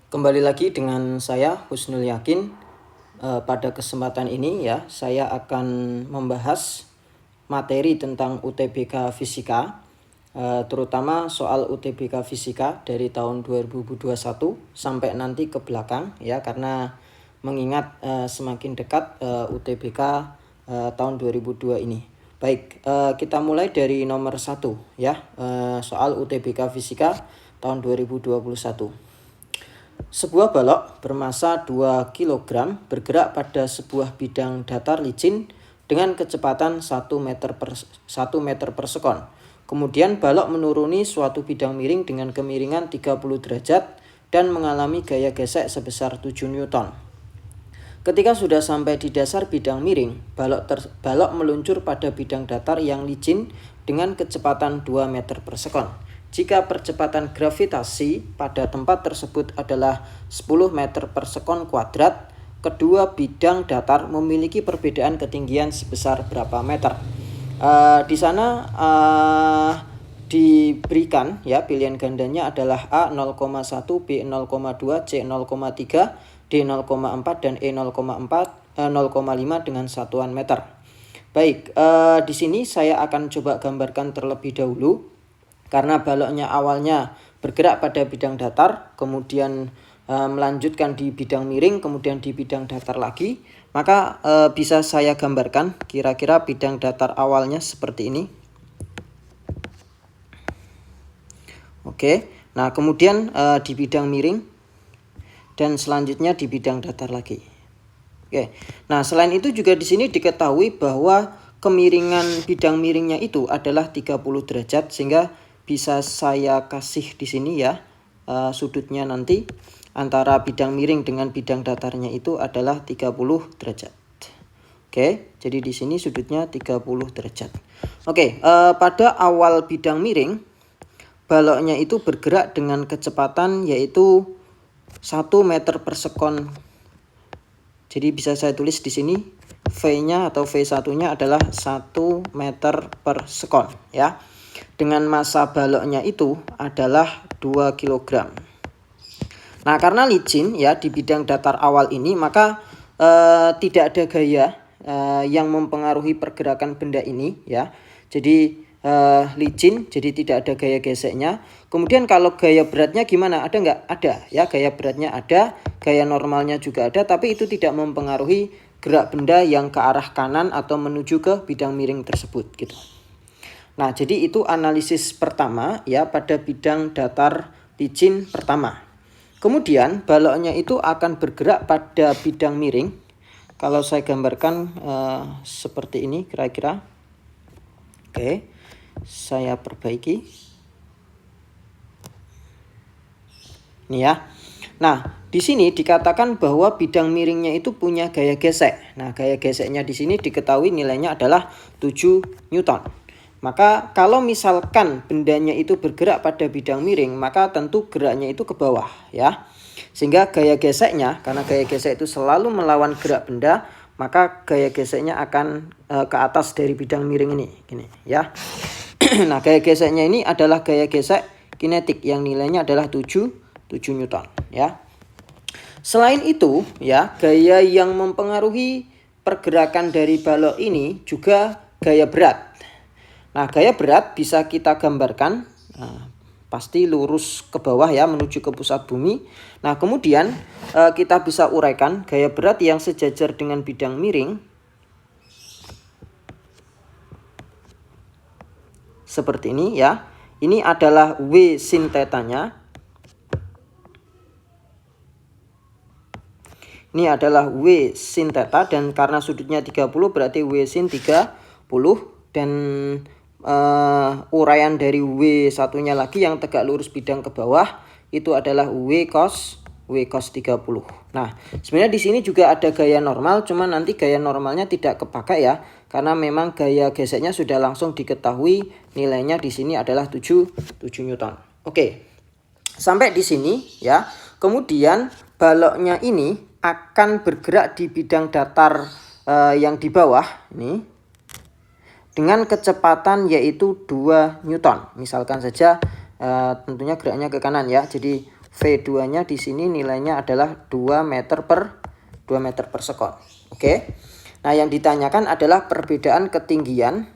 Kembali lagi dengan saya Husnul Yakin. Pada kesempatan ini ya, saya akan membahas materi tentang UTBK Fisika, terutama soal UTBK Fisika dari tahun 2021 sampai nanti ke belakang ya, karena mengingat semakin dekat UTBK tahun 2002 ini. Baik, kita mulai dari nomor 1 ya, soal UTBK Fisika tahun 2021. Sebuah balok bermasa 2 kg bergerak pada sebuah bidang datar licin dengan kecepatan 1 meter per sekon. Kemudian balok menuruni suatu bidang miring dengan kemiringan 30 derajat dan mengalami gaya gesek sebesar 7 Newton. Ketika sudah sampai di dasar bidang miring, balok meluncur pada bidang datar yang licin dengan kecepatan 2 meter per sekon. Jika percepatan gravitasi pada tempat tersebut adalah 10 meter per sekon kuadrat, kedua bidang datar memiliki perbedaan ketinggian sebesar berapa meter. Di sana diberikan ya, pilihan gandanya adalah A 0,1, B 0,2, C 0,3, D 0,4 dan E 0,5 dengan satuan meter. Baik, di sini saya akan coba gambarkan terlebih dahulu. Karena baloknya awalnya bergerak pada bidang datar, kemudian melanjutkan di bidang miring, kemudian di bidang datar lagi, maka bisa saya gambarkan kira-kira bidang datar awalnya seperti ini. Oke, nah kemudian di bidang miring dan selanjutnya di bidang datar lagi. Oke, nah selain itu juga di sini diketahui bahwa kemiringan bidang miringnya itu adalah 30 derajat, sehingga bisa saya kasih di sini ya, sudutnya nanti antara bidang miring dengan bidang datarnya itu adalah 30 derajat. Oke, jadi di sini sudutnya 30 derajat. Oke, pada awal bidang miring, baloknya itu bergerak dengan kecepatan yaitu 1 meter per sekon. Jadi bisa saya tulis di sini V-nya atau V1-nya adalah 1 meter per sekon ya. Dengan massa baloknya itu adalah 2 kg. Nah, karena licin ya di bidang datar awal ini, maka tidak ada gaya yang mempengaruhi pergerakan benda ini ya. Jadi licin, jadi tidak ada gaya geseknya. Kemudian kalau gaya beratnya gimana? Ada nggak? Ada ya, gaya beratnya ada, gaya normalnya juga ada, tapi itu tidak mempengaruhi gerak benda yang ke arah kanan atau menuju ke bidang miring tersebut gitu. Nah, jadi itu analisis pertama ya pada bidang datar licin pertama. Kemudian baloknya itu akan bergerak pada bidang miring. Kalau saya gambarkan seperti ini kira-kira. Oke, saya perbaiki. Ini ya. Nah, di sini dikatakan bahwa bidang miringnya itu punya gaya gesek. Nah, gaya geseknya di sini diketahui nilainya adalah 7 Newton. Maka kalau misalkan bendanya itu bergerak pada bidang miring, maka tentu geraknya itu ke bawah ya. Sehingga gaya geseknya, karena gaya gesek itu selalu melawan gerak benda, maka gaya geseknya akan ke atas dari bidang miring ini, gini ya. Nah, gaya geseknya ini adalah gaya gesek kinetik yang nilainya adalah 7 Newton ya. Selain itu ya, gaya yang mempengaruhi pergerakan dari balok ini juga gaya berat. Nah, gaya berat bisa kita gambarkan, pasti lurus ke bawah ya, menuju ke pusat bumi. Nah, kemudian kita bisa uraikan gaya berat yang sejajar dengan bidang miring seperti ini ya. Ini adalah W sin tetanya. Ini adalah W sin theta, dan karena sudutnya 30 berarti W sin 30, dan uraian dari W satunya lagi yang tegak lurus bidang ke bawah itu adalah W cos 30. Nah, sebenarnya di sini juga ada gaya normal, cuma nanti gaya normalnya tidak kepakai ya, karena memang gaya geseknya sudah langsung diketahui, nilainya di sini adalah 7 Newton. Oke. Sampai di sini ya. Kemudian baloknya ini akan bergerak di bidang datar yang di bawah ini dengan kecepatan yaitu 2 Newton. Misalkan saja tentunya geraknya ke kanan ya. Jadi V2-nya di sini nilainya adalah 2 meter per sekon. Oke. Nah, yang ditanyakan adalah perbedaan ketinggian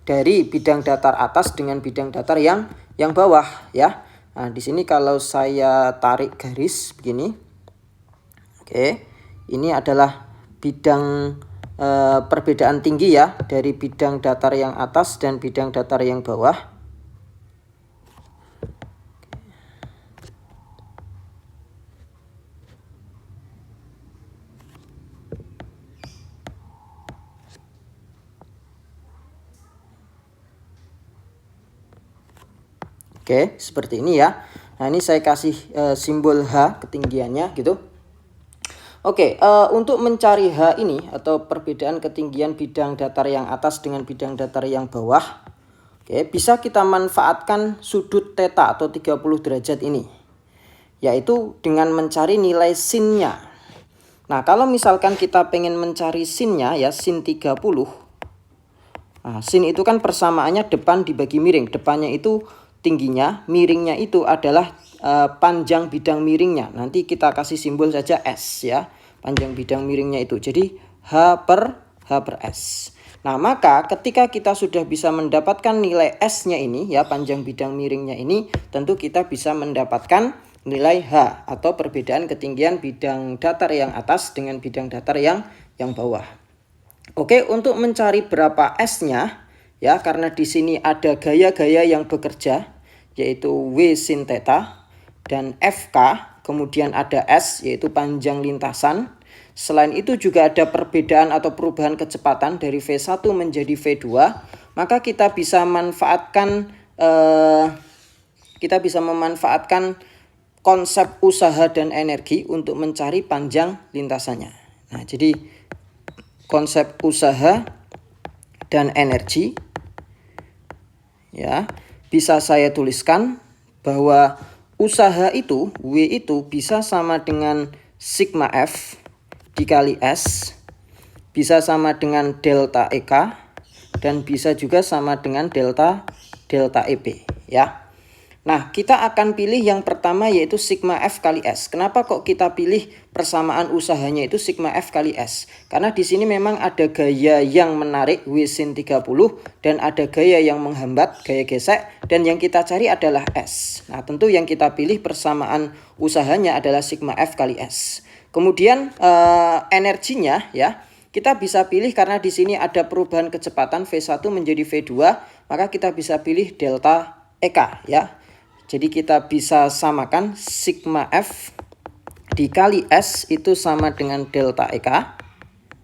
dari bidang datar atas dengan bidang datar yang bawah ya. Nah, di sini kalau saya tarik garis begini. Oke. Ini adalah bidang perbedaan tinggi ya dari bidang datar yang atas dan bidang datar yang bawah. Oke, seperti ini ya. Nah, ini saya kasih simbol H ketinggiannya gitu. Oke, untuk mencari H ini atau perbedaan ketinggian bidang datar yang atas dengan bidang datar yang bawah, oke, bisa kita manfaatkan sudut theta atau 30 derajat ini, yaitu dengan mencari nilai sinnya. Nah, kalau misalkan kita pengen mencari sinnya ya, sin 30. Nah, sin itu kan persamaannya depan dibagi miring. Depannya itu tingginya, miringnya itu adalah panjang bidang miringnya. Nanti kita kasih simbol saja S ya. Panjang bidang miringnya itu. Jadi H per S. Nah, maka ketika kita sudah bisa mendapatkan nilai S-nya ini ya, panjang bidang miringnya ini, tentu kita bisa mendapatkan nilai H atau perbedaan ketinggian bidang datar yang atas dengan bidang datar yang bawah. Oke, untuk mencari berapa S-nya ya, karena di sini ada gaya-gaya yang bekerja yaitu W sin theta dan FK, kemudian ada S yaitu panjang lintasan. Selain itu juga ada perbedaan atau perubahan kecepatan dari V1 menjadi V2, maka kita bisa memanfaatkan konsep usaha dan energi untuk mencari panjang lintasannya. Nah, jadi konsep usaha dan energi ya, bisa saya tuliskan bahwa usaha itu, W itu bisa sama dengan sigma F dikali S, bisa sama dengan delta EK, dan bisa juga sama dengan delta EP ya. Nah, kita akan pilih yang pertama yaitu sigma F kali S. Kenapa kok kita pilih persamaan usahanya itu sigma F kali S? Karena di sini memang ada gaya yang menarik W sin 30 dan ada gaya yang menghambat, gaya gesek, dan yang kita cari adalah S. Nah, tentu yang kita pilih persamaan usahanya adalah sigma F kali S. Kemudian energinya ya, kita bisa pilih karena di sini ada perubahan kecepatan V1 menjadi V2, maka kita bisa pilih delta EK ya. Jadi kita bisa samakan sigma F dikali S itu sama dengan delta EK.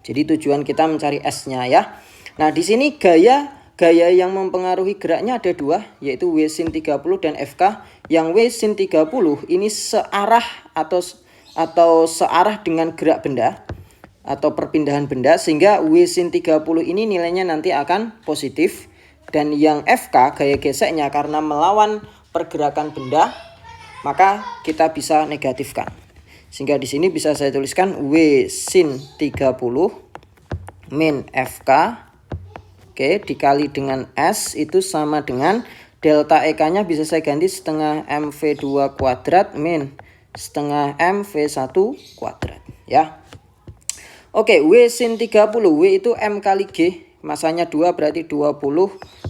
Jadi tujuan kita mencari S-nya ya. Nah, di sini gaya yang mempengaruhi geraknya ada dua, yaitu W sin 30 dan FK. Yang W sin 30 ini searah atau searah dengan gerak benda atau perpindahan benda, sehingga W sin 30 ini nilainya nanti akan positif. Dan yang FK gaya geseknya karena melawan pergerakan benda, maka kita bisa negatifkan. Sehingga di sini bisa saya tuliskan W sin 30 min FK dikali dengan S itu sama dengan delta EK-nya bisa saya ganti setengah MV2 kuadrat min setengah MV1 kuadrat ya. Oke, W sin 30, W itu M kali G, masanya 2 berarti 20,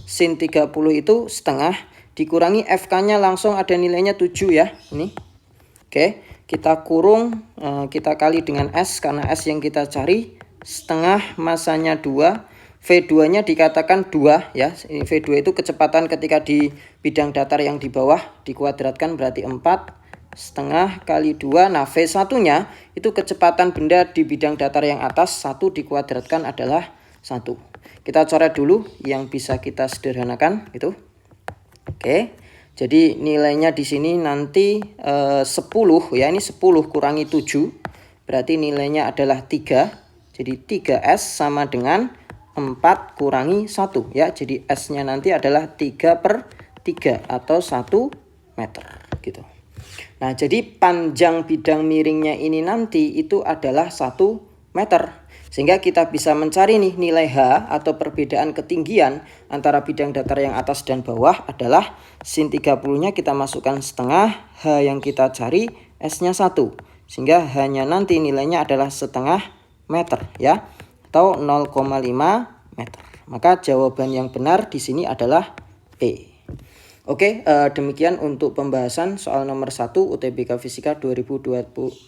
sin 30 itu setengah, dikurangi FK-nya langsung ada nilainya 7 ya. Ini. Oke, kita kurung, kita kali dengan S karena S yang kita cari, setengah masanya 2, V2-nya dikatakan 2 ya. Ini V2 itu kecepatan ketika di bidang datar yang di bawah, dikuadratkan berarti 4. Setengah kali 2. Nah, V1-nya itu kecepatan benda di bidang datar yang atas, 1 dikuadratkan adalah 1. Kita coret dulu yang bisa kita sederhanakan itu. Oke. Jadi nilainya di sini nanti 10 ya. Ini 10 kurangi 7. Berarti nilainya adalah 3. Jadi 3S sama dengan 4 kurangi 1 ya. Jadi S-nya nanti adalah 3/3 atau 1 meter gitu. Nah, jadi panjang bidang miringnya ini nanti itu adalah 1 meter. Sehingga kita bisa mencari nih nilai H atau perbedaan ketinggian antara bidang datar yang atas dan bawah adalah sin 30-nya kita masukkan setengah, H yang kita cari S-nya 1. Sehingga H-nya nanti nilainya adalah setengah meter ya, atau 0,5 meter. Maka jawaban yang benar di sini adalah B. Oke, demikian untuk pembahasan soal nomor 1 UTBK Fisika 2021.